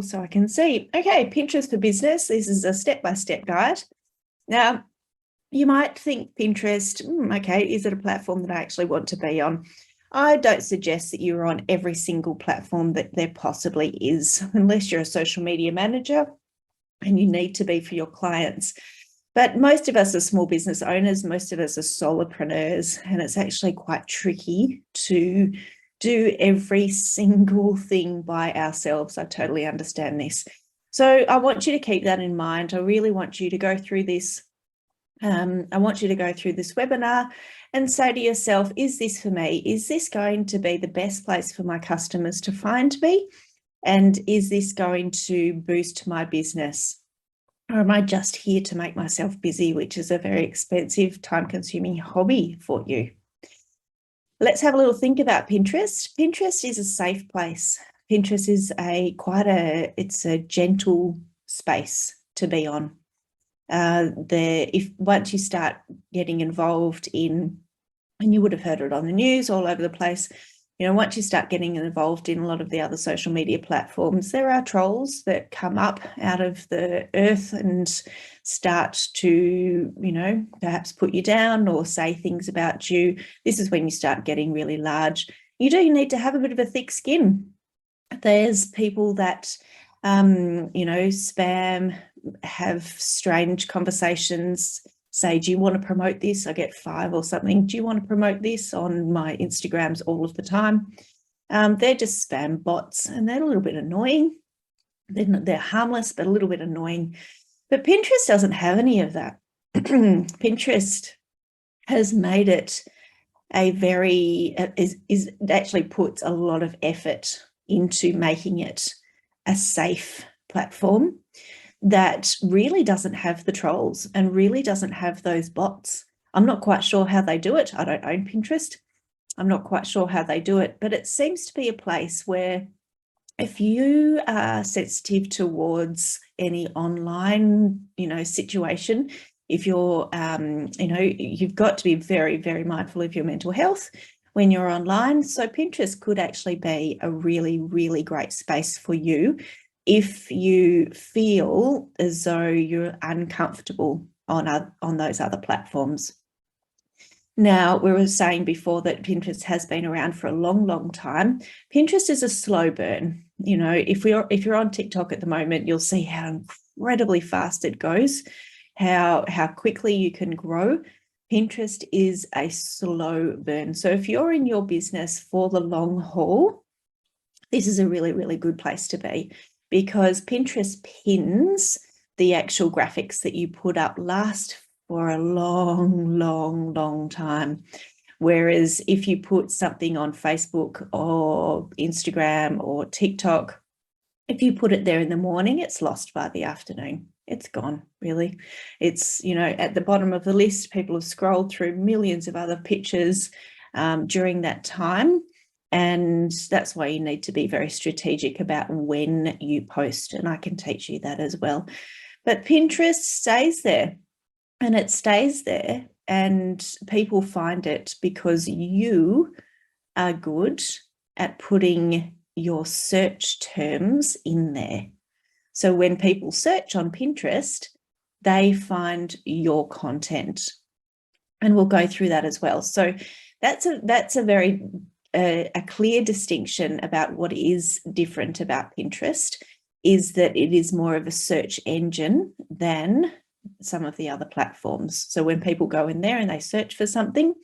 So I can see, okay, Pinterest for business. This is a step-by-step guide. Now, you might think Pinterest, okay, is it a platform that I actually want to be on? I don't suggest that you're on every single platform that there possibly is, unless you're a social media manager and you need to be for your clients. But most of us are small business owners, most of us are solopreneurs, and it's actually quite tricky to do every single thing by ourselves. I totally understand this. So I want you to keep that in mind. I really want you to go through this. I want you to go through this webinar and say to yourself, is this for me? Is this going to be the best place for my customers to find me? And is this going to boost my business? Or am I just here to make myself busy, which is a very expensive, time-consuming hobby for you? Let's have a little think about Pinterest. Pinterest is a safe place. Pinterest is it's a gentle space to be on. Once you start getting involved in, and you would have heard it on the news all over the place, once you start getting involved in a lot of the other social media platforms, there are trolls that come up out of the earth and start to, perhaps put you down or say things about you. This is when you start getting really large. You do need to have a bit of a thick skin. There's people that, spam, have strange conversations, say, do you want to promote this? I get 5 or something. Do you want to promote this on my Instagrams all of the time? They're just spam bots, and they're a little bit annoying. They're harmless, but a little bit annoying. But Pinterest doesn't have any of that. Pinterest has made it actually puts a lot of effort into making it a safe platform that really doesn't have the trolls and really doesn't have those bots. I'm not quite sure how they do it. I don't own Pinterest. I'm not quite sure how they do it, but it seems to be a place where if you are sensitive towards any online, situation, if you're, you've got to be very, very mindful of your mental health when you're online. So Pinterest could actually be a really, really great space for you if you feel as though you're uncomfortable on those other platforms. Now, we were saying before that Pinterest has been around for a long, long time. Pinterest is a slow burn. If you're on TikTok at the moment, you'll see how incredibly fast it goes, how quickly you can grow. Pinterest is a slow burn. So if you're in your business for the long haul, this is a really, really good place to be, because Pinterest pins the actual graphics that you put up last for a long, long, long time. Whereas if you put something on Facebook or Instagram or TikTok, if you put it there in the morning, it's lost by the afternoon. It's gone, really. It's, at the bottom of the list. People have scrolled through millions of other pictures during that time. And that's why you need to be very strategic about when you post. And I can teach you that as well. But Pinterest stays there, and it stays there, and people find it because you are good at putting your search terms in there. So when people search on Pinterest, they find your content, and we'll go through that as well. So that's a very a clear distinction about what is different about Pinterest, is that it is more of a search engine than some of the other platforms. So when people go in there and they search for something,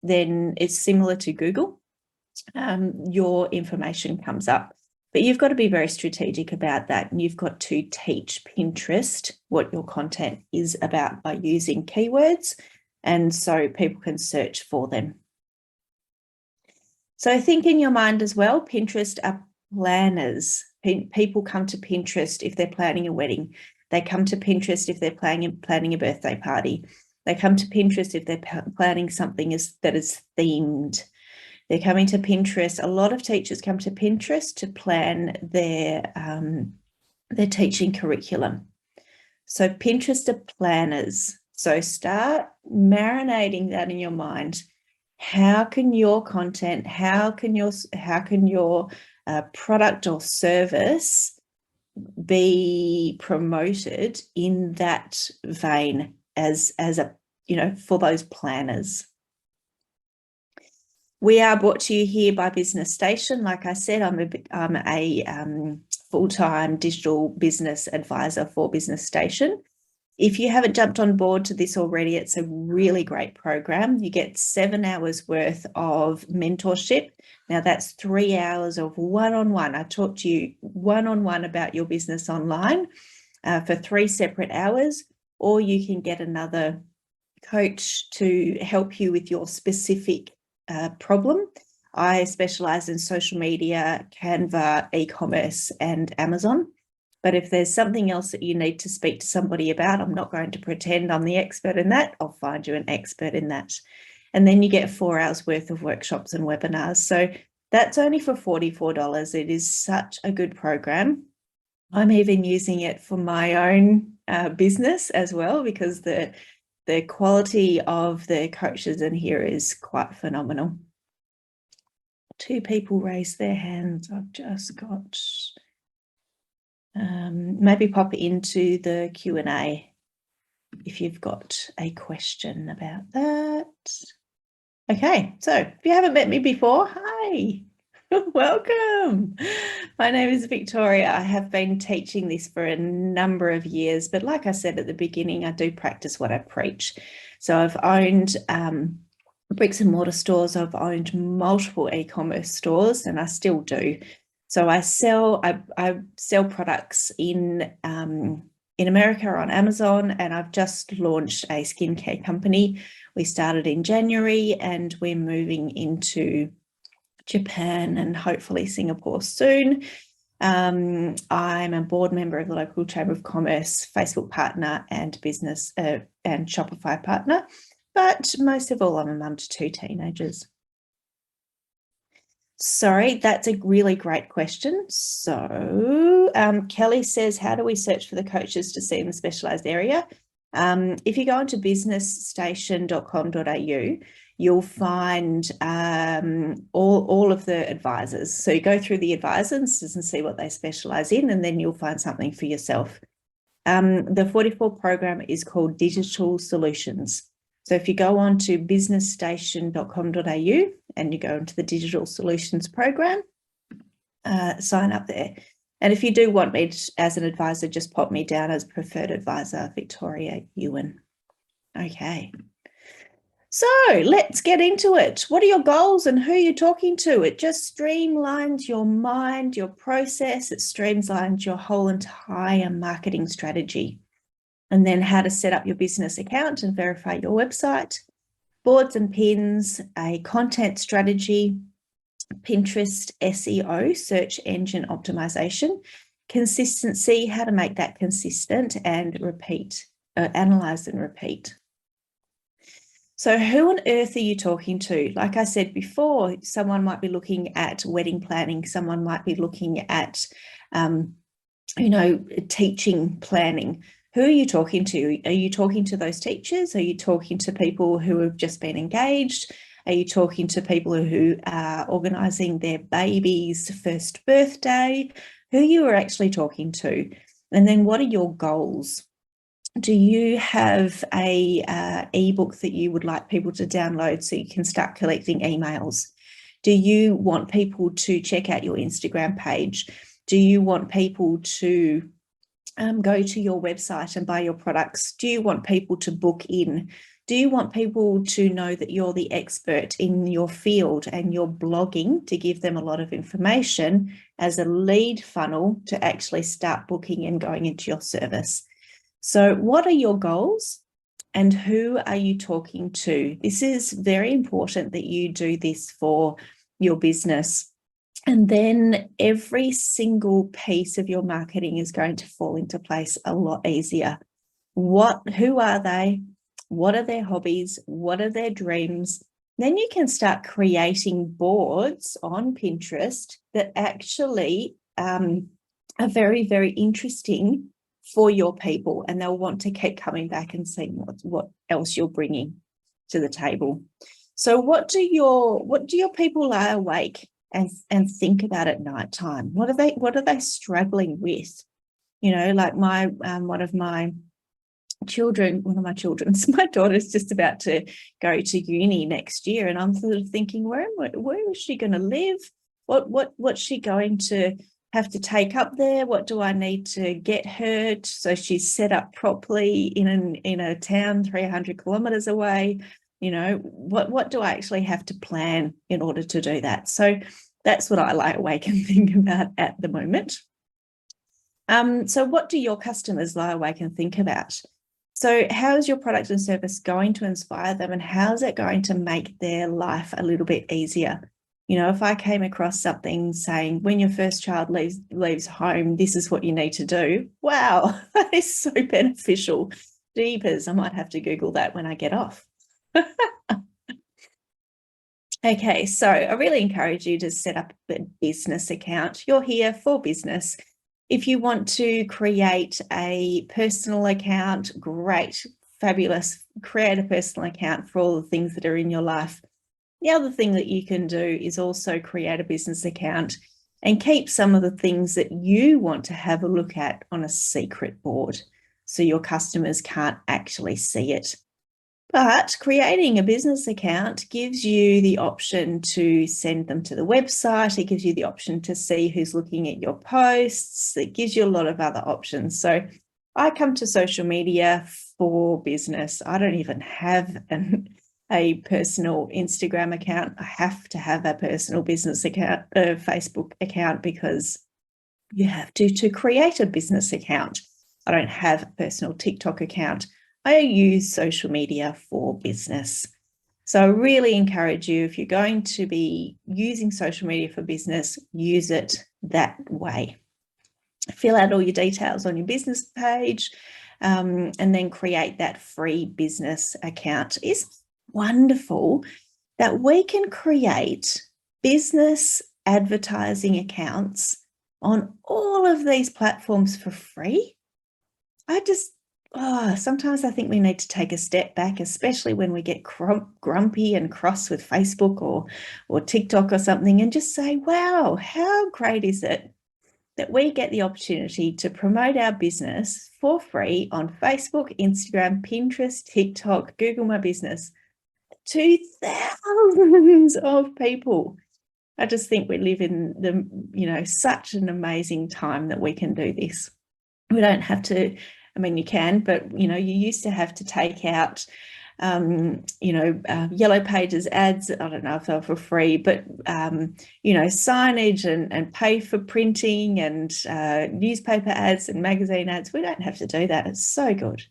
then it's similar to Google. Your information comes up. But you've got to be very strategic about that, and you've got to teach Pinterest what your content is about by using keywords, and so people can search for them. So think in your mind as well, Pinterest are planners. People come to Pinterest if they're planning a wedding. They come to Pinterest if they're planning a birthday party. They come to Pinterest if they're planning something that is themed. They're coming to Pinterest. A lot of teachers come to Pinterest to plan their teaching curriculum. So Pinterest are planners. So start marinating that in your mind. How can your content, how can your product or service be promoted in that vein as a, for those planners. We are brought to you here by Business Station. Like I said, I'm a full-time digital business advisor for Business Station. If you haven't jumped on board to this already, it's a really great program. You get 7 hours worth of mentorship. Now that's 3 hours of one-on-one. I talk to you one-on-one about your business online for 3 separate hours, or you can get another coach to help you with your specific problem. I specialize in social media, Canva, eCommerce, and Amazon. But if there's something else that you need to speak to somebody about, I'm not going to pretend I'm the expert in that. I'll find you an expert in that. And then you get 4 hours worth of workshops and webinars. So that's only for $44. It is such a good program. I'm even using it for my own business as well, because the quality of the coaches in here is quite phenomenal. 2 people raised their hands. I've just got... maybe pop into the Q&A if you've got a question about that. Okay, so if you haven't met me before, hi, welcome. My name is Victoria. I have been teaching this for a number of years, but like I said at the beginning, I do practice what I preach. So I've owned bricks and mortar stores. I've owned multiple e-commerce stores, and I still do. So I sell products in America on Amazon, and I've just launched a skincare company. We started in January, and we're moving into Japan and hopefully Singapore soon. I'm a board member of the local Chamber of Commerce, Facebook partner, and business and Shopify partner. But most of all, I'm a mum to 2 teenagers. Sorry, that's a really great question. So Kelly says, how do we search for the coaches to see in the specialised area? If you go into businessstation.com.au, you'll find all of the advisors. So you go through the advisors and see what they specialise in, and then you'll find something for yourself. The 44 program is called Digital Solutions. So if you go on to businessstation.com.au and you go into the Digital Solutions program, sign up there. And if you do want me as an advisor, just pop me down as preferred advisor, Victoria Ewan. Okay. So let's get into it. What are your goals and who are you talking to? It just streamlines your mind, your process. It streamlines your whole entire marketing strategy. And then how to set up your business account and verify your website, boards and pins, a content strategy, Pinterest SEO, search engine optimization, consistency, how to make that consistent, and repeat, analyze and repeat. So who on earth are you talking to? Like I said before, someone might be looking at wedding planning, someone might be looking at, teaching planning. Who are you talking to? Are you talking to those teachers? Are you talking to people who have just been engaged? Are you talking to people who are organising their baby's first birthday? Who you are actually talking to? And then what are your goals? Do you have a ebook that you would like people to download so you can start collecting emails? Do you want people to check out your Instagram page? Do you want people to go to your website and buy your products? Do you want people to book in? Do you want people to know that you're the expert in your field and you're blogging to give them a lot of information as a lead funnel to actually start booking and going into your service? So what are your goals and who are you talking to? This is very important that you do this for your business. And then every single piece of your marketing is going to fall into place a lot easier. Who are they? What are their hobbies? What are their dreams? Then you can start creating boards on Pinterest that actually are very, very interesting for your people, and they'll want to keep coming back and seeing what else you're bringing to the table. So what do your people lie awake and think about at night time? What are they struggling with? like my my daughter's just about to go to uni next year, and I'm sort of thinking, where is she going to live? What's she going to have to take up there? What do I need to get her so she's set up properly in a town 300 kilometers away? What do I actually have to plan in order to do that? So that's what I lie awake and think about at the moment. So what do your customers lie awake and think about? So how is your product and service going to inspire them, and how is it going to make their life a little bit easier? If I came across something saying, when your first child leaves home, this is what you need to do. Wow, that is so beneficial. Jeepers, I might have to Google that when I get off. Okay, so I really encourage you to set up a business account. You're here for business. If you want to create a personal account, great, fabulous. Create a personal account for all the things that are in your life. The other thing that you can do is also create a business account and keep some of the things that you want to have a look at on a secret board so your customers can't actually see it. But creating a business account gives you the option to send them to the website. It gives you the option to see who's looking at your posts. It gives you a lot of other options. So I come to social media for business. I don't even have a personal Instagram account. I have to have a personal business account, a Facebook account, because you have to create a business account. I don't have a personal TikTok account. I use social media for business. So I really encourage you, if you're going to be using social media for business, use it that way. Fill out all your details on your business page, and then create that free business account. It's wonderful that we can create business advertising accounts on all of these platforms for free. Sometimes I think we need to take a step back, especially when we get grumpy and cross with Facebook or TikTok or something, and just say, wow, how great is it that we get the opportunity to promote our business for free on Facebook, Instagram, Pinterest, TikTok, Google My Business to thousands of people. I just think we live in such an amazing time that we can do this. We don't have to, you can, but, you used to have to take out, Yellow Pages ads. I don't know if they were for free, but, signage and pay for printing and newspaper ads and magazine ads. We don't have to do that. It's so good.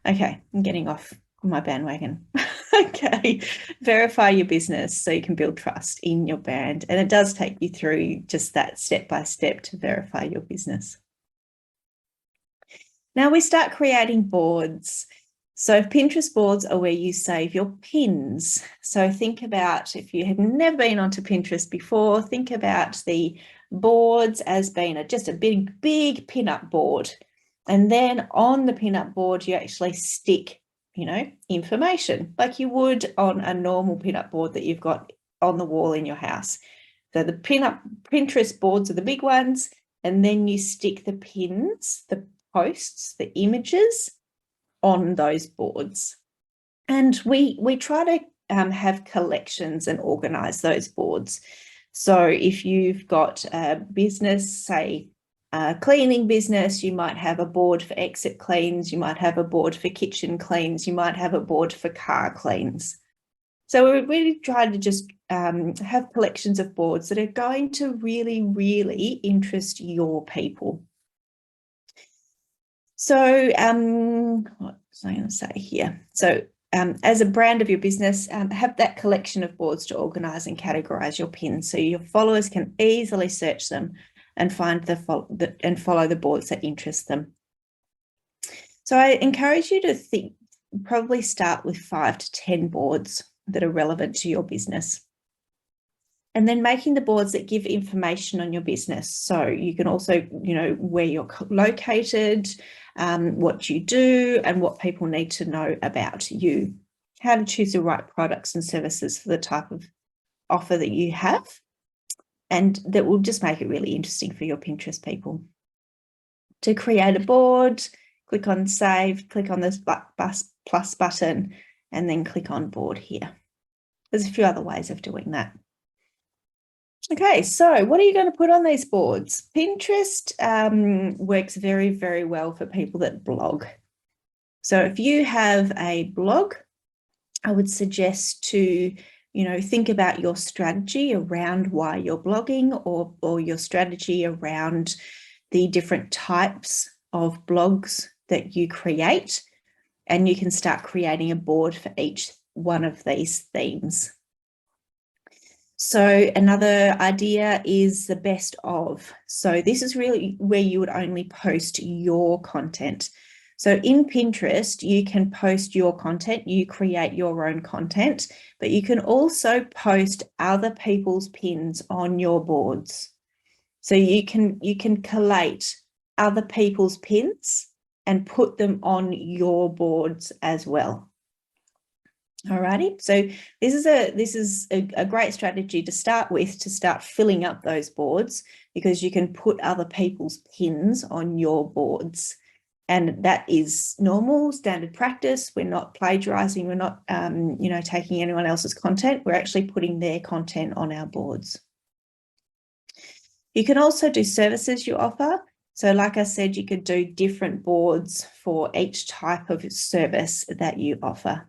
Okay, I'm getting off my bandwagon. Okay, verify your business so you can build trust in your brand. And it does take you through just that step-by-step to verify your business. Now we start creating boards. So Pinterest boards are where you save your pins. So think about, if you have never been onto Pinterest before, think about the boards as being just a big pin-up board. And then on the pin-up board, you actually stick, information like you would on a normal pin-up board that you've got on the wall in your house. So the Pinterest boards are the big ones, and then you stick the pins, the posts, the images on those boards. And we try to have collections and organize those boards. So if you've got a business, say a cleaning business, you might have a board for exit cleans, you might have a board for kitchen cleans, you might have a board for car cleans. So we really try to just have collections of boards that are going to really, really interest your people. So what was I going to say here? So as a brand of your business, have that collection of boards to organize and categorize your pins so your followers can easily search them and find follow the boards that interest them. So I encourage you to probably start with 5 to 10 boards that are relevant to your business. And then making the boards that give information on your business. So you can also, where you're located, what you do, and what people need to know about you. How to choose the right products and services for the type of offer that you have. And that will just make it really interesting for your Pinterest people. To create a board, click on Save, click on this plus button, and then click on Board here. There's a few other ways of doing that. Okay, so what are you going to put on these boards? Pinterest works very, very well for people that blog. So if you have a blog, I would suggest to, think about your strategy around why you're blogging, or your strategy around the different types of blogs that you create, and you can start creating a board for each one of these themes. So another idea is the best of. So this is really where you would only post your content. So in Pinterest, you can post your content, you create your own content, but you can also post other people's pins on your boards. So you can collate other people's pins and put them on your boards as well. Alrighty, so this is a great strategy to start with, to start filling up those boards, because you can put other people's pins on your boards, and that is normal, standard practice. We're not plagiarizing, we're not taking anyone else's content. We're actually putting their content on our boards. You can also do services you offer. So like I said, you could do different boards for each type of service that you offer.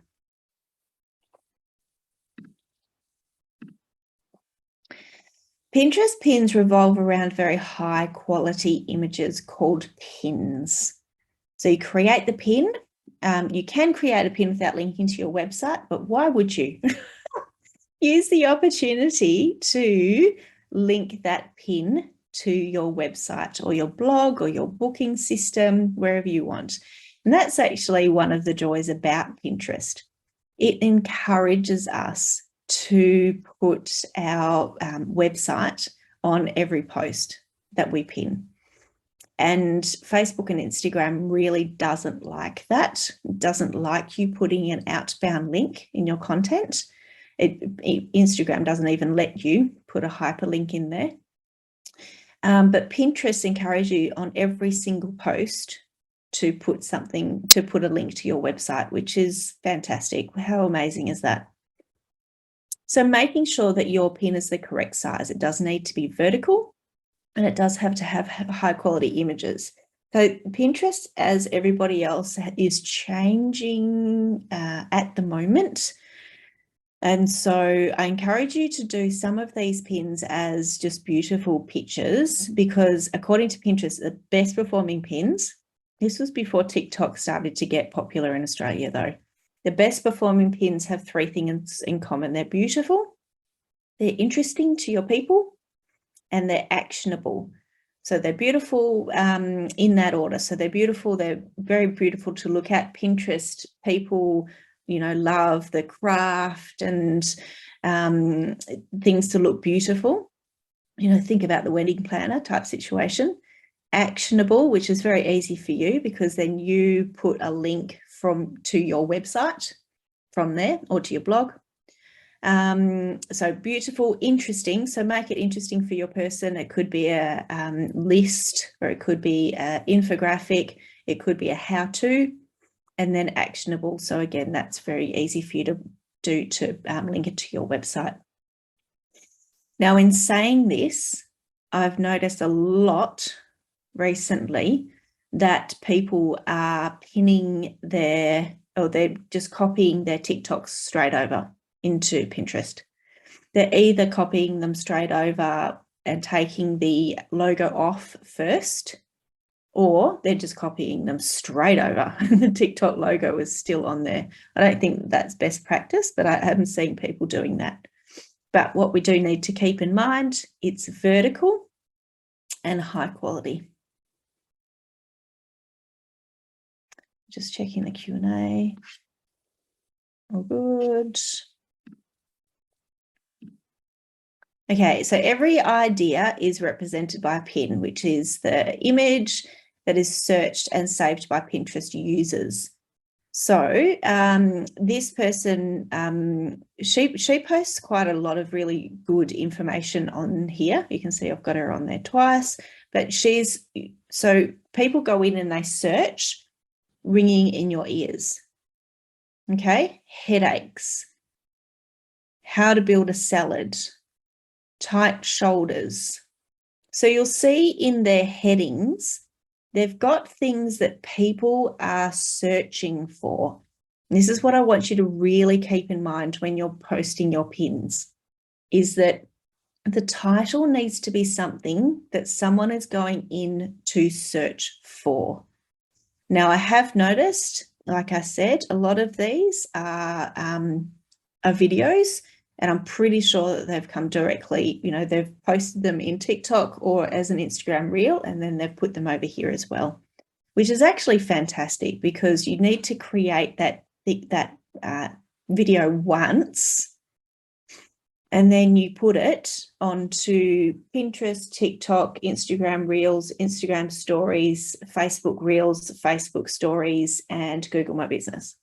Pinterest pins revolve around very high quality images called pins. So you create the pin. You can create a pin without linking to your website, but why would you? Use the opportunity to link that pin to your website or your blog or your booking system, wherever you want. And that's actually one of the joys about Pinterest. It encourages us to put our website on every post that we pin. And Facebook and Instagram really doesn't like that. It doesn't like you putting an outbound link in your content. Instagram doesn't even let you put a hyperlink in there. But Pinterest encourages you on every single post to put a link to your website, which is fantastic. How amazing is that? So making sure that your pin is the correct size. It does need to be vertical, and it does have to have high quality images. So Pinterest, as everybody else, is changing at the moment. And so I encourage you to do some of these pins as just beautiful pictures, because according to Pinterest, the best performing pins, this was before TikTok started to get popular in Australia though, the best performing pins have three things in common. They're beautiful, they're interesting to your people, and they're actionable. So they're beautiful in that order. So they're beautiful, they're very beautiful to look at. Pinterest people, love the craft and things to look beautiful. Think about the wedding planner type situation. Actionable, which is very easy for you, because then you put a link to your website from there, or to your blog. So beautiful, interesting. So make it interesting for your person. It could be a list, or it could be an infographic. It could be a how-to, and then actionable. So again, that's very easy for you to do, to link it to your website. Now, in saying this, I've noticed a lot recently that people are pinning they're just copying their TikToks straight over into Pinterest. They're either copying them straight over and taking the logo off first, or they're just copying them straight over. The TikTok logo is still on there. I don't think that's best practice, but I haven't seen people doing that. But what we do need to keep in mind, it's vertical and high quality. Just checking the Q&A. All good. Okay, so every idea is represented by a pin, which is the image that is searched and saved by Pinterest users. So this person, she posts quite a lot of really good information on here. You can see I've got her on there twice, but so people go in and they search ringing in your ears. Okay, headaches, how to build a salad, tight shoulders. So you'll see in their headings, they've got things that people are searching for. And this is what I want you to really keep in mind when you're posting your pins, is that the title needs to be something that someone is going in to search for. Now, I have noticed, like I said, a lot of these are videos, and I'm pretty sure that they've come directly, they've posted them in TikTok or as an Instagram reel, and then they've put them over here as well, which is actually fantastic, because you need to create that video once, and then you put it onto Pinterest, TikTok, Instagram Reels, Instagram Stories, Facebook Reels, Facebook Stories, and Google My Business.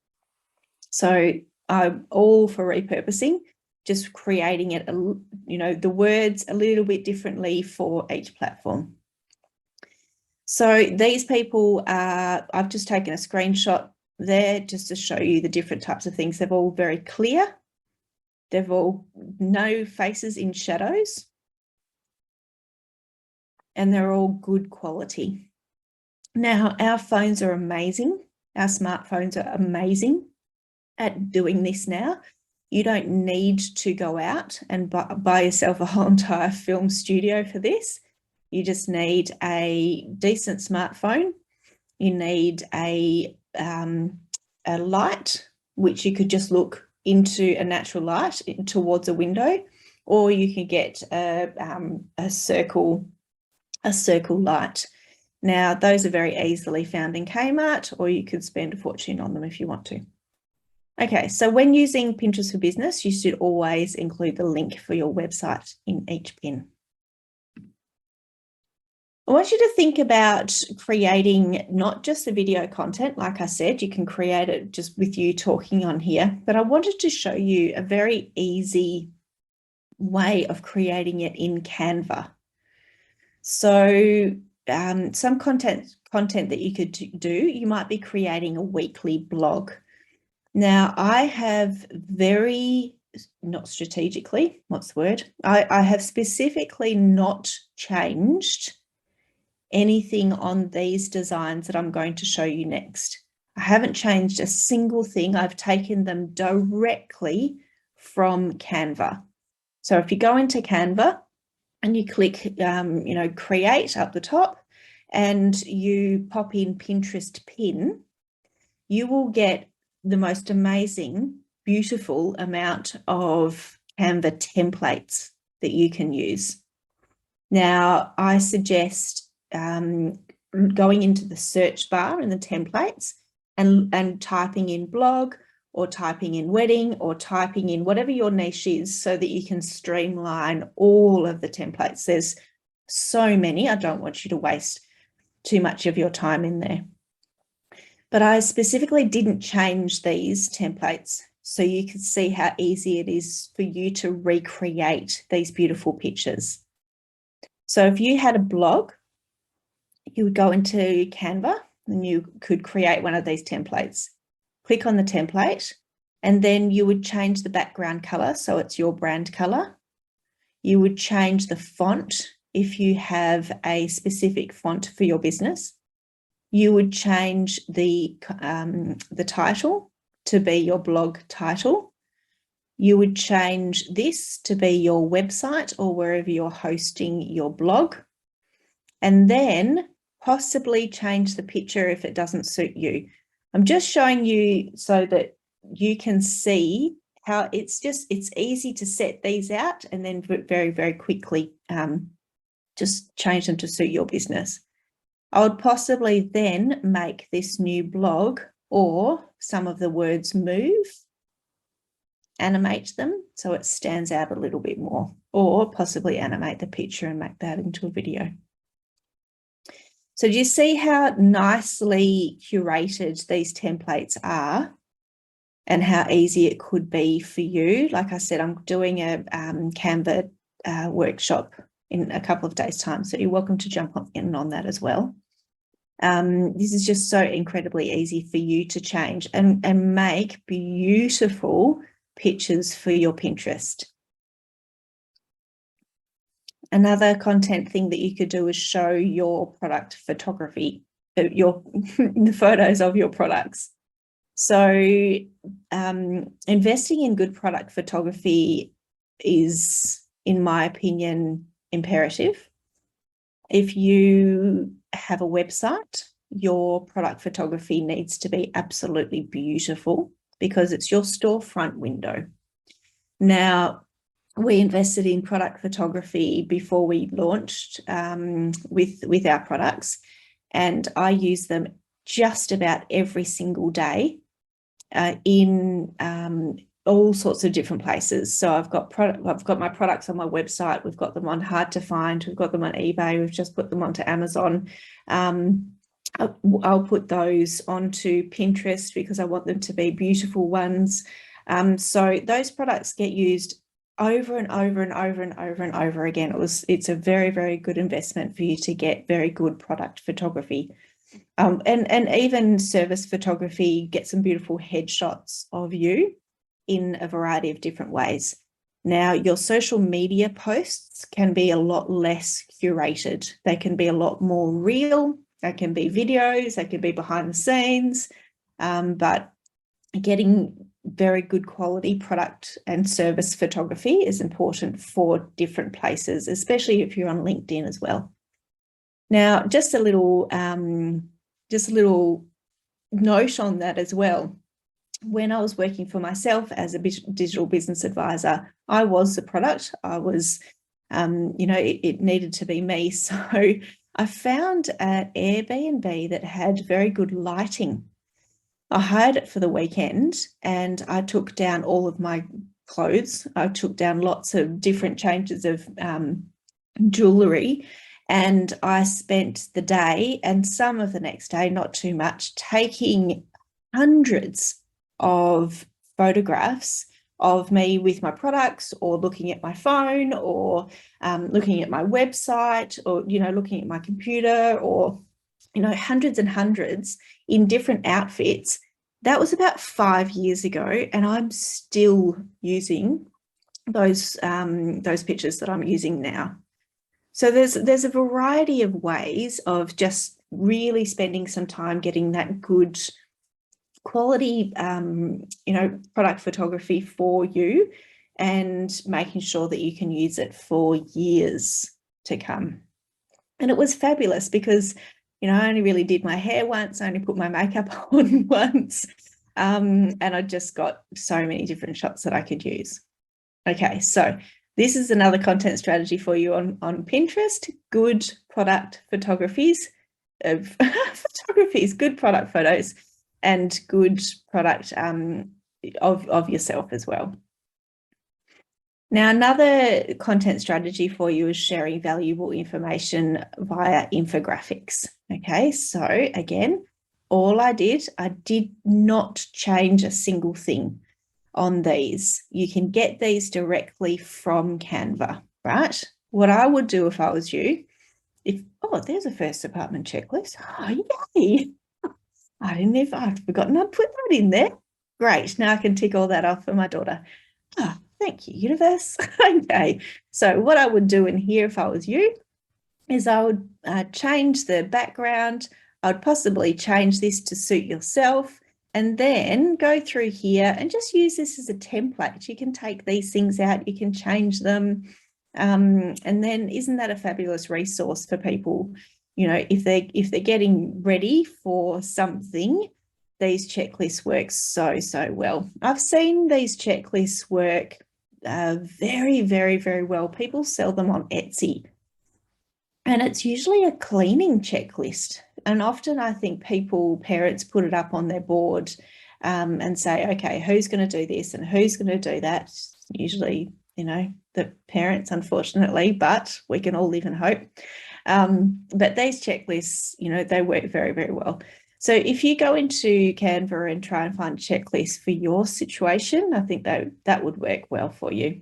So I'm all for repurposing, just creating it, the words a little bit differently for each platform. So these people I've just taken a screenshot there just to show you the different types of things. They're all very clear. They've all no faces in shadows, and they're all good quality. Now, our phones are amazing. Our smartphones are amazing at doing this now. You don't need to go out and buy yourself a whole entire film studio for this. You just need a decent smartphone. You need a light, which you could just look into a natural light towards a window, or you can get a circle light. Now, those are very easily found in Kmart, or you could spend a fortune on them if you want to. Okay, so when using Pinterest for Business, you should always include the link for your website in each pin. I want you to think about creating not just the video content. Like I said, you can create it just with you talking on here, but I wanted to show you a very easy way of creating it in Canva. So some content that you could do, you might be creating a weekly blog. Now, I have not strategically, what's the word? I have specifically not changed anything on these designs that I'm going to show you next. I haven't changed a single thing. I've taken them directly from Canva. So if you go into Canva and you click, create up the top, and you pop in Pinterest pin, you will get the most amazing, beautiful amount of Canva templates that you can use. Now, I suggest going into the search bar in the templates and typing in blog, or typing in wedding, or typing in whatever your niche is, so that you can streamline all of the templates. There's so many. I don't want you to waste too much of your time in there. But I specifically didn't change these templates so you could see how easy it is for you to recreate these beautiful pictures. So if you had a blog, you would go into Canva and you could create one of these templates. Click on the template, and then you would change the background color so it's your brand color. You would change the font if you have a specific font for your business. You would change the title to be your blog title. You would change this to be your website or wherever you're hosting your blog. And then possibly change the picture if it doesn't suit you. I'm just showing you so that you can see how it's easy to set these out and then very, very quickly just change them to suit your business. I would possibly then make this new blog, or some of the words move, animate them so it stands out a little bit more, or possibly animate the picture and make that into a video. So do you see how nicely curated these templates are and how easy it could be for you? Like I said, I'm doing a Canva workshop in a couple of days' time, so you're welcome to jump in on that as well. This is just so incredibly easy for you to change and make beautiful pictures for your Pinterest. Another content thing that you could do is show your product photography, the photos of your products. So investing in good product photography is, in my opinion, imperative. If you have a website, your product photography needs to be absolutely beautiful because it's your storefront window. Now, we invested in product photography before we launched with our products, and I use them just about every single day in all sorts of different places. So I've got my products on my website. We've got them on Hard to Find. We've got them on eBay. We've just put them onto Amazon. I'll put those onto Pinterest because I want them to be beautiful ones. So those products get used over and over and over and over and over again. It's a very, very good investment for you to get very good product photography. And even service photography, get some beautiful headshots of you in a variety of different ways. Now, your social media posts can be a lot less curated. They can be a lot more real. They can be videos, they can be behind the scenes, but getting very good quality product and service photography is important for different places, especially if you're on LinkedIn as well. Now, just a little note on that as well. When I was working for myself as a digital business advisor, I was the product. I was, it needed to be me. So I found an Airbnb that had very good lighting. I hired it for the weekend and I took down all of my clothes. I took down lots of different changes of jewellery, and I spent the day and some of the next day, not too much, taking hundreds of photographs of me with my products, or looking at my phone, or looking at my website, or, looking at my computer, or, hundreds and hundreds in different outfits. That was about 5 years ago, and I'm still using those pictures that I'm using now. So there's a variety of ways of just really spending some time getting that good quality, product photography for you, and making sure that you can use it for years to come. And it was fabulous because, I only really did my hair once, I only put my makeup on once, and I just got so many different shots that I could use. Okay, so this is another content strategy for you on Pinterest. Good product photographies, good product photos, and good product of yourself as well. Now, another content strategy for you is sharing valuable information via infographics. Okay, so again, all I did not change a single thing on these. You can get these directly from Canva, right? What I would do if I was you, there's a first department checklist. Oh, yay. I'd forgotten I'd put that in there. Great, now I can tick all that off for my daughter. Oh, thank you, universe. Okay, so what I would do in here if I was you is I would change the background. I would possibly change this to suit yourself, and then go through here and just use this as a template. You can take these things out, you can change them, and then isn't that a fabulous resource for people? If they're getting ready for something, these checklists work so well. I've seen these checklists work very, very, very well. People sell them on Etsy, and it's usually a cleaning checklist. And often I think parents put it up on their board and say, okay, who's going to do this and who's going to do that? Usually, the parents, unfortunately, but we can all live in hope. But these checklists, they work very, very well. So if you go into Canva and try and find a checklist for your situation, I think that would work well for you.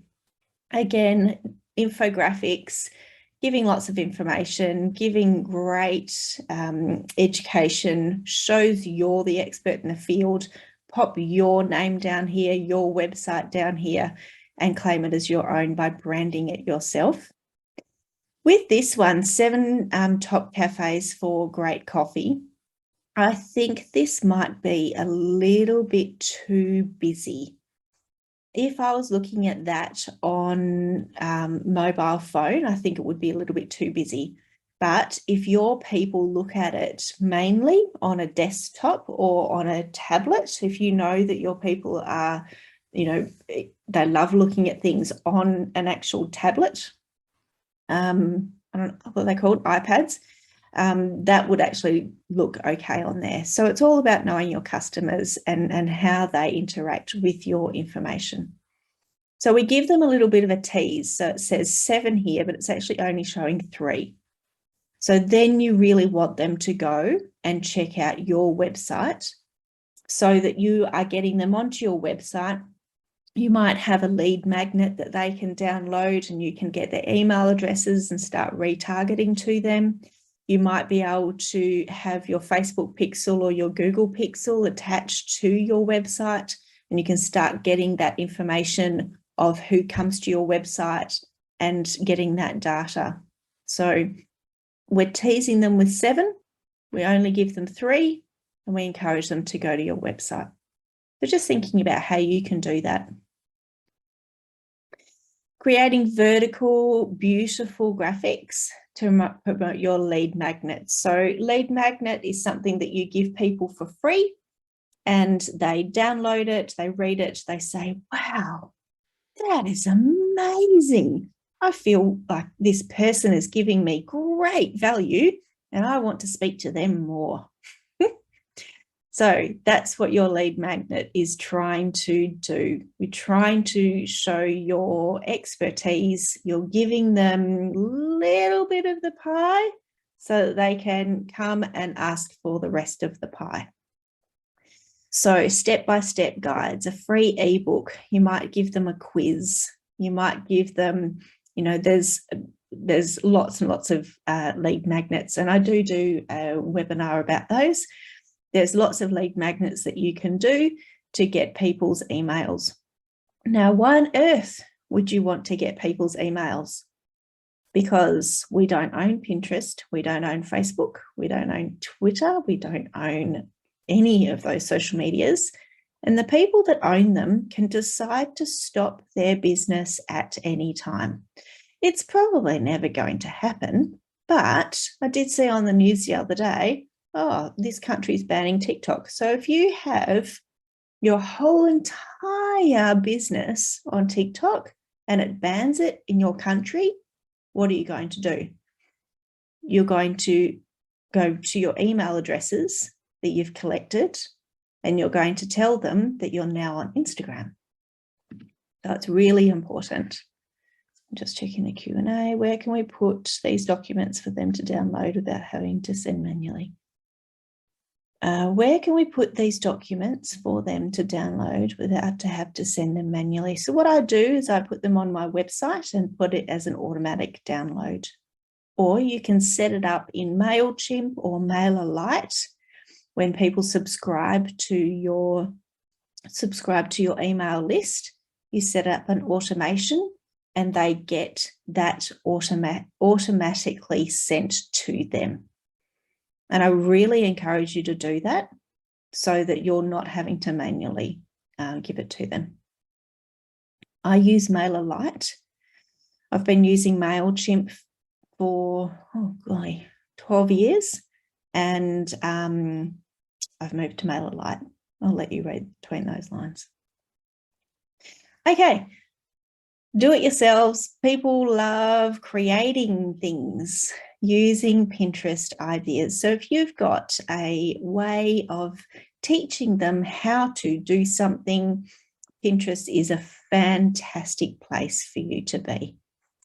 Again, infographics giving lots of information, giving great education, shows you're the expert in the field. Pop your name down here, your website down here, and claim it as your own by branding it yourself. With this one, 7 top cafes for great coffee, I think this might be a little bit too busy. If I was looking at that on mobile phone, I think it would be a little bit too busy. But if your people look at it mainly on a desktop or on a tablet, if you know that your people are, they love looking at things on an actual tablet, I don't know what they're called, iPads, that would actually look okay on there. So it's all about knowing your customers and how they interact with your information. So we give them a little bit of a tease. So it says 7 here, but it's actually only showing 3. So then you really want them to go and check out your website so that you are getting them onto your website. You might have a lead magnet that they can download and you can get their email addresses and start retargeting to them. You might be able to have your Facebook pixel or your Google pixel attached to your website, and you can start getting that information of who comes to your website and getting that data. So we're teasing them with 7. We only give them 3, and we encourage them to go to your website. So just thinking about how you can do that. Creating vertical, beautiful graphics to promote your lead magnets. So lead magnet is something that you give people for free, and they download it, they read it, they say, wow, that is amazing. I feel like this person is giving me great value and I want to speak to them more. So that's what your lead magnet is trying to do. We're trying to show your expertise. You're giving them a little bit of the pie so that they can come and ask for the rest of the pie. So step-by-step guides, a free ebook. You might give them a quiz. You might give them, there's lots and lots of lead magnets, and I do a webinar about those. There's lots of lead magnets that you can do to get people's emails. Now, why on earth would you want to get people's emails? Because we don't own Pinterest, we don't own Facebook, we don't own Twitter, we don't own any of those social medias. And the people that own them can decide to stop their business at any time. It's probably never going to happen, but I did see on the news the other day, this country's banning TikTok. So if you have your whole entire business on TikTok and it bans it in your country, what are you going to do? You're going to go to your email addresses that you've collected and you're going to tell them that you're now on Instagram. So it's really important. I'm just checking the Q&A. Where can we put these documents for them to download without having to send manually? Where can we put these documents for them to download without to have to send them manually? So what I do is I put them on my website and put it as an automatic download. Or you can set it up in MailChimp or MailerLite. When people subscribe to your email list, you set up an automation and they get that automatically sent to them. And I really encourage you to do that so that you're not having to manually give it to them. I use MailerLite. I've been using MailChimp for, 12 years. And I've moved to MailerLite. I'll let you read between those lines. Okay. Do it yourselves. People love creating things using Pinterest ideas. So if you've got a way of teaching them how to do something, Pinterest is a fantastic place for you to be.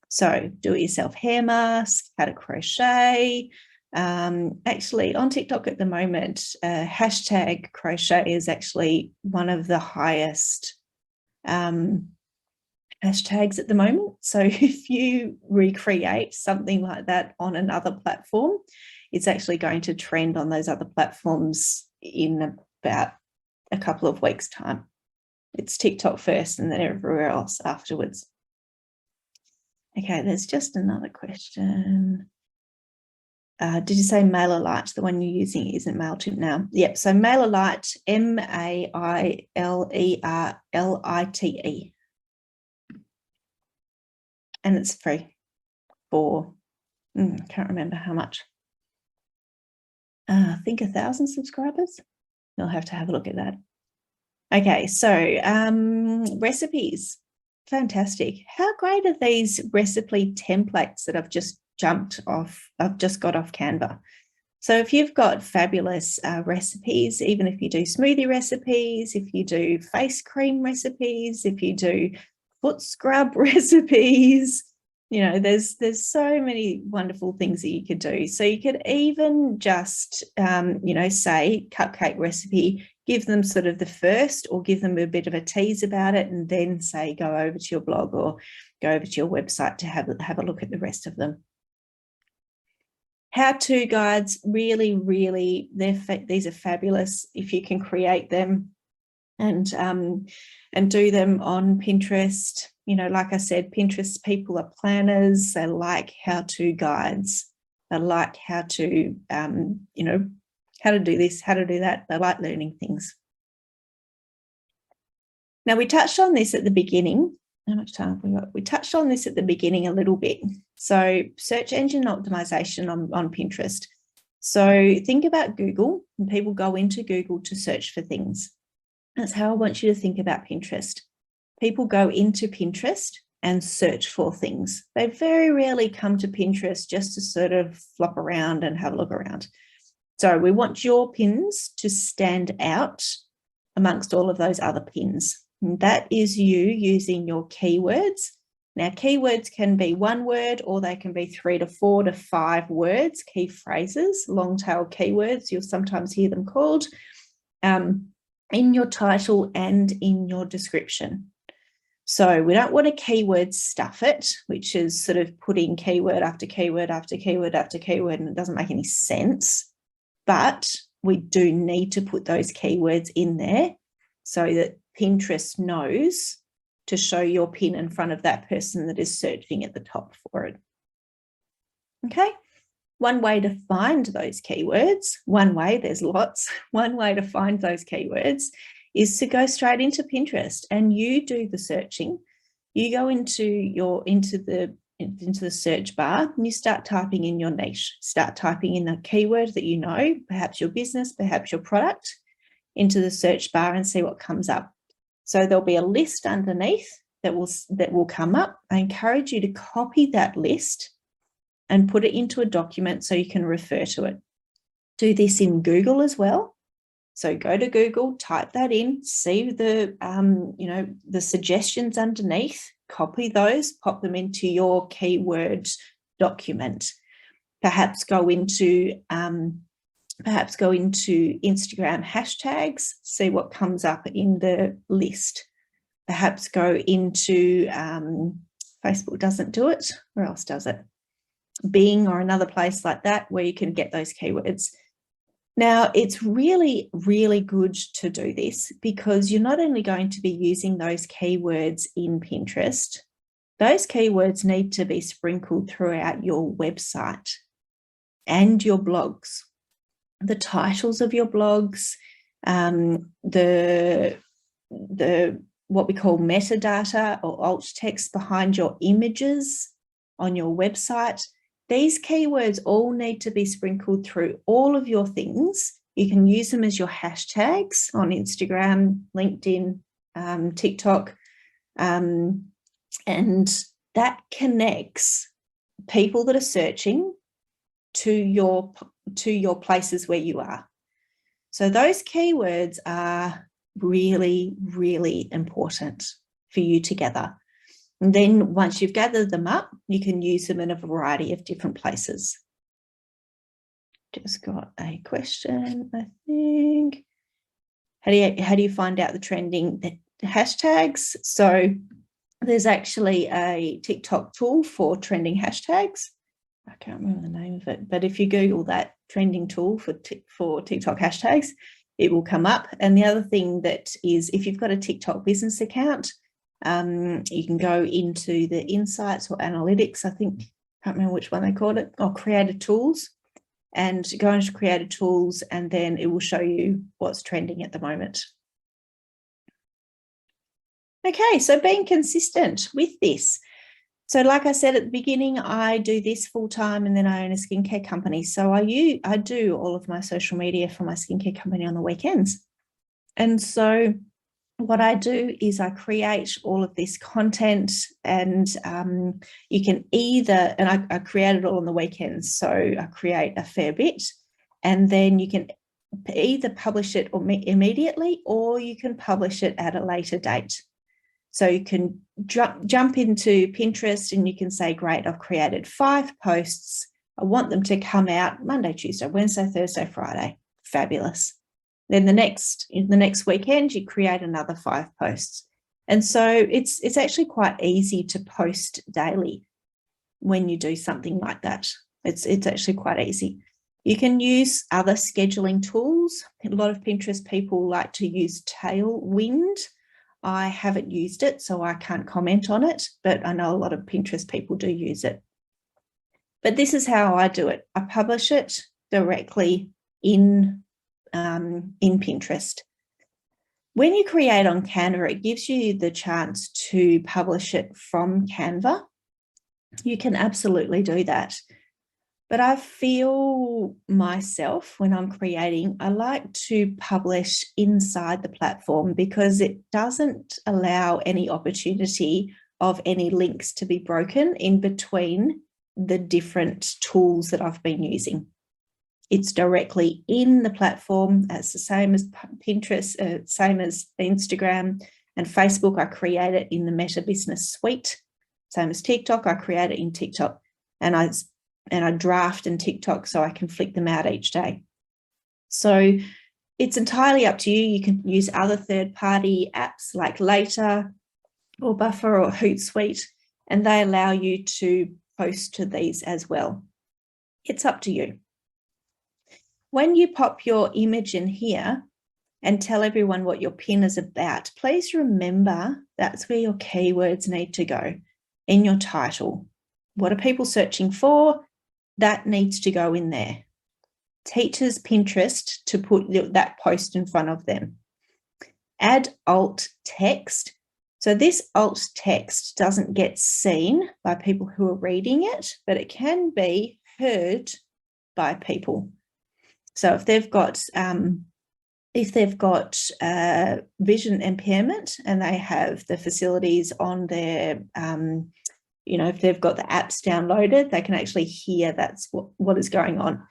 So do it yourself hair mask, how to crochet. Actually on TikTok at the moment, hashtag crochet is actually one of the highest hashtags at the moment. So if you recreate something like that on another platform, it's actually going to trend on those other platforms in about a couple of weeks' time. It's TikTok first and then everywhere else afterwards. Okay, there's just another question. Did you say MailerLite? The one you're using isn't MailChimp now. Yep, so MailerLite, MailerLite. And it's free for, I can't remember how much. I think 1,000 subscribers. You'll have to have a look at that. Okay, so recipes. Fantastic. How great are these recipe templates that I've just got off Canva? So if you've got fabulous recipes, even if you do smoothie recipes, if you do face cream recipes, if you do foot scrub recipes, you know, there's so many wonderful things that you could do. So you could even just, you know, say cupcake recipe, give them sort of the first, or give them a bit of a tease about it, and then say go over to your blog or go over to your website to have a look at the rest of them. How-to guides, really, really, these are fabulous if you can create them and do them on Pinterest. You know, like I said, Pinterest people are planners. They like how-to guides. They like how to, you know, how to do this, how to do that. They like learning things. Now, we touched on this at the beginning. How much time have we got? We touched on this at the beginning a little bit. So search engine optimization on Pinterest. So think about Google, and people go into Google to search for things. That's how I want you to think about Pinterest. People go into Pinterest and search for things. They very rarely come to Pinterest just to sort of flop around and have a look around. So we want your pins to stand out amongst all of those other pins. And that is you using your keywords. Now, keywords can be one word, or they can be 3 to 4 to 5 words, key phrases, long tail keywords, you'll sometimes hear them called, in your title and in your description. So we don't want to keyword stuff it, which is sort of putting keyword after keyword after keyword after keyword, and it doesn't make any sense. But we do need to put those keywords in there so that Pinterest knows to show your pin in front of that person that is searching at the top for it. Okay, one way to find those keywords, there's lots, one way to find those keywords is to go straight into Pinterest and you do the searching. You go into the search bar and you start typing in your niche, start typing in a keyword that you know, perhaps your business, perhaps your product, into the search bar and see what comes up. So there'll be a list underneath that will come up. I encourage you to copy that list and put it into a document so you can refer to it. Do this in Google as well. So go to Google, type that in, see the you know, the suggestions underneath, copy those, pop them into your keyword document. Perhaps go into Instagram hashtags, see what comes up in the list. Perhaps go into Facebook doesn't do it. Where else does it? Bing or another place like that where you can get those keywords. Now, it's really, really good to do this because you're not only going to be using those keywords in Pinterest, those keywords need to be sprinkled throughout your website and your blogs. The titles of your blogs, the what we call metadata or alt text behind your images on your website. These keywords all need to be sprinkled through all of your things. You can use them as your hashtags on Instagram, LinkedIn, TikTok, and that connects people that are searching to your places where you are. So those keywords are really, really important for you to gather. And then once you've gathered them up, you can use them in a variety of different places. Just got a question, I think. How do you find out the trending hashtags? So there's actually a TikTok tool for trending hashtags. I can't remember the name of it, but if you Google that trending tool for TikTok hashtags, it will come up. And the other thing that is, if you've got a TikTok business account, you can go into the insights or analytics, I think, can't remember which one they called it, or creator tools, and go into creator tools, and then it will show you what's trending at the moment. Okay, so being consistent with this. So like I said at the beginning, I do this full-time and then I own a skincare company. So I do all of my social media for my skincare company on the weekends. And so what I do is I create all of this content, and you can either, and I create it all on the weekends, so I create a fair bit, and then you can either publish it immediately or you can publish it at a later date. So you can jump into Pinterest and you can say, great, I've created 5 posts. I want them to come out Monday, Tuesday, Wednesday, Thursday, Friday. Fabulous. Then in the next weekend, you create another 5 posts. And so it's actually quite easy to post daily when you do something like that. It's actually quite easy. You can use other scheduling tools. A lot of Pinterest people like to use Tailwind. I haven't used it, so I can't comment on it, but I know a lot of Pinterest people do use it. But this is how I do it. I publish it directly in Pinterest. When you create on Canva, it gives you the chance to publish it from Canva. You can absolutely do that. But I feel myself, when I'm creating, I like to publish inside the platform because it doesn't allow any opportunity of any links to be broken in between the different tools that I've been using. It's directly in the platform. It's the same as Pinterest, same as Instagram and Facebook. I create it in the Meta Business Suite. Same as TikTok, I create it in TikTok. And I draft in TikTok so I can flick them out each day. So it's entirely up to you. You can use other third-party apps like Later or Buffer or Hootsuite, and they allow you to post to these as well. It's up to you. When you pop your image in here and tell everyone what your pin is about, please remember that's where your keywords need to go in your title. What are people searching for? That needs to go in there. Teachers Pinterest to put that post in front of them. Add alt text. So this alt text doesn't get seen by people who are reading it, but it can be heard by people. So if they've got vision impairment and they have the facilities on their if they've got the apps downloaded, they can actually hear that's what is going on.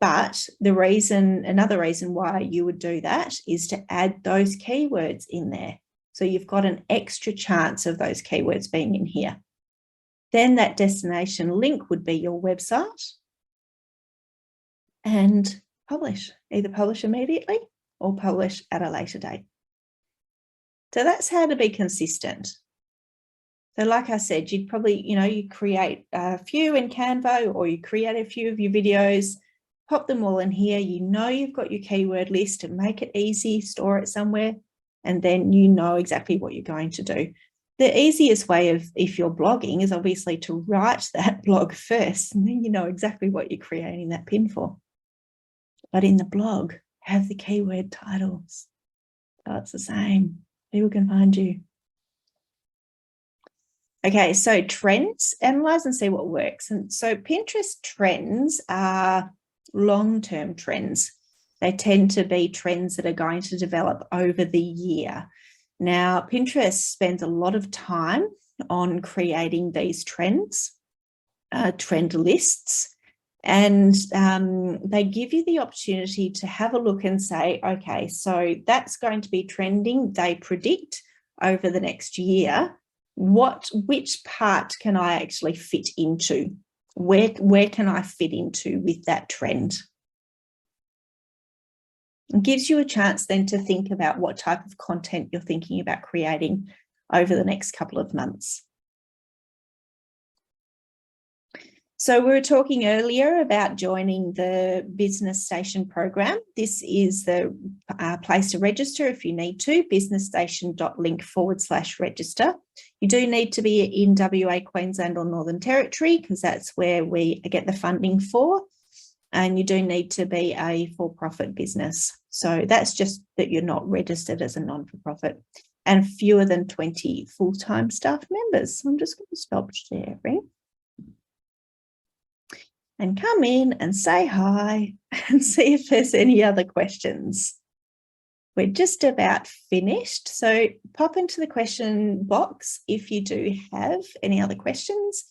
But another reason why you would do that is to add those keywords in there. So you've got an extra chance of those keywords being in here. Then that destination link would be your website, and publish. Either publish immediately or publish at a later date. So that's how to be consistent. So like I said, you'd probably, you create a few in Canva, or you create a few of your videos, pop them all in here. You've got your keyword list, and make it easy, store it somewhere, and then you know exactly what you're going to do. The easiest way of, if you're blogging, is obviously to write that blog first, and then you know exactly what you're creating that pin for. But in the blog, have the keyword titles. So it's the same. People can find you. Okay, so trends, analyze and see what works. And so Pinterest trends are long-term trends. They tend to be trends that are going to develop over the year. Now, Pinterest spends a lot of time on creating these trends, trend lists, and they give you the opportunity to have a look and say, okay, so that's going to be trending, they predict, over the next year. Which part can I actually fit into? Where can I fit into with that trend? It gives you a chance then to think about what type of content you're thinking about creating. over the next couple of months. So we were talking earlier about joining the Business Station program. This is the place to register if you need to, businessstation.link/register. You do need to be in WA, Queensland or Northern Territory because that's where we get the funding for. And you do need to be a for-profit business. So that's just that you're not registered as a non-for-profit, and fewer than 20 full-time staff members. So I'm just going to stop sharing and come in and say hi and see if there's any other questions. We're just about finished. So pop into the question box if you do have any other questions.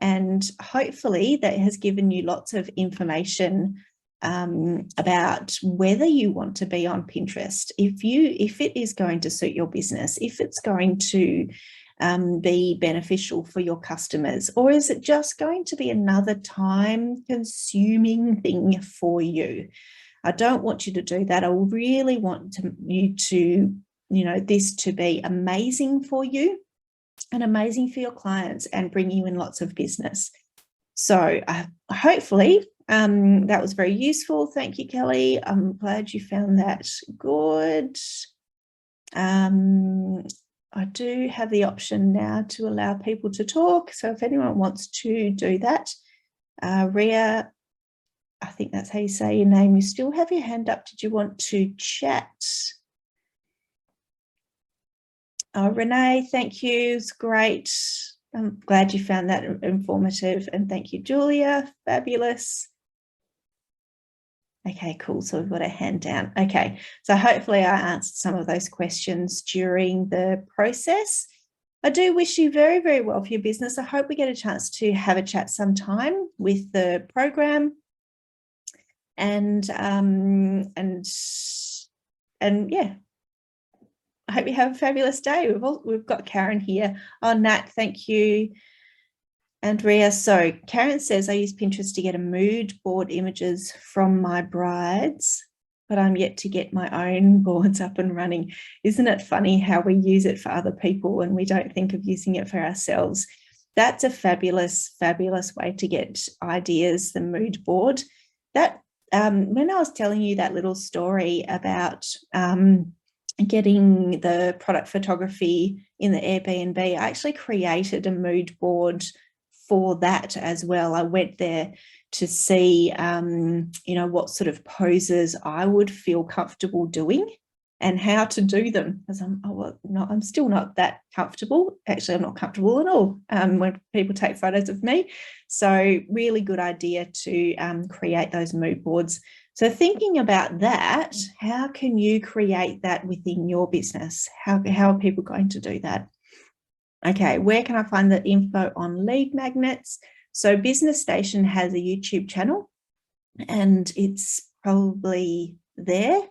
And hopefully that has given you lots of information about whether you want to be on Pinterest, if it is going to suit your business, if it's going to be beneficial for your customers, or is it just going to be another time-consuming thing for you? I don't want you to do that. I really want you to, this to be amazing for you and amazing for your clients and bring you in lots of business. So hopefully that was very useful. Thank you, Kelly. I'm glad you found that good. I do have the option now to allow people to talk. So if anyone wants to do that, Ria, I think that's how you say your name. You still have your hand up. Did you want to chat? Renee, thank you. It's great. I'm glad you found that informative. And thank you, Julia. Fabulous. Okay, cool. So we've got a hand down. Okay, so hopefully I answered some of those questions during the process. I do wish you very, very well for your business. I hope we get a chance to have a chat sometime with the program. And yeah, I hope you have a fabulous day. We've got Karen here. Oh, Nat, thank you. Andrea, so Karen says, I use Pinterest to get a mood board images from my brides, but I'm yet to get my own boards up and running. Isn't it funny how we use it for other people and we don't think of using it for ourselves? That's a fabulous, fabulous way to get ideas, the mood board. That when I was telling you that little story about getting the product photography in the Airbnb, I actually created a mood board for that as well. I went there to see, what sort of poses I would feel comfortable doing and how to do them. Because I'm still not that comfortable. Actually, I'm not comfortable at all when people take photos of me. So really good idea to create those mood boards. So thinking about that, how can you create that within your business? How are people going to do that? Okay, where can I find the info on lead magnets? So Business Station has a YouTube channel and it's probably there.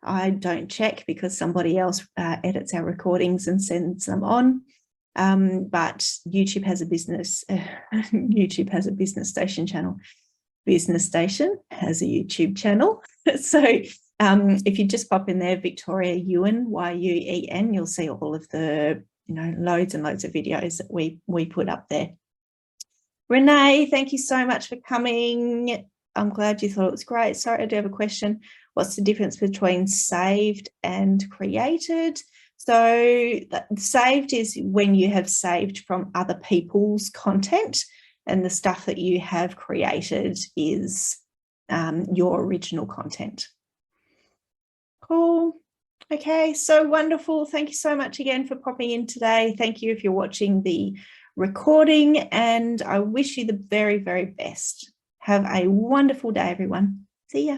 I don't check because somebody else edits our recordings and sends them on. But YouTube has a Business Station channel. Business Station has a YouTube channel. So if you just pop in there, Victoria Yuen, Y-U-E-N, you'll see all of the loads and loads of videos that we put up there. Renee, thank you so much for coming. I'm glad you thought it was great. Sorry, I do have a question. What's the difference between saved and created? So saved is when you have saved from other people's content, and the stuff that you have created is your original content. Cool. Okay, so wonderful. Thank you so much again for popping in today. Thank you if you're watching the recording, and I wish you the very, very best. Have a wonderful day, everyone. See ya.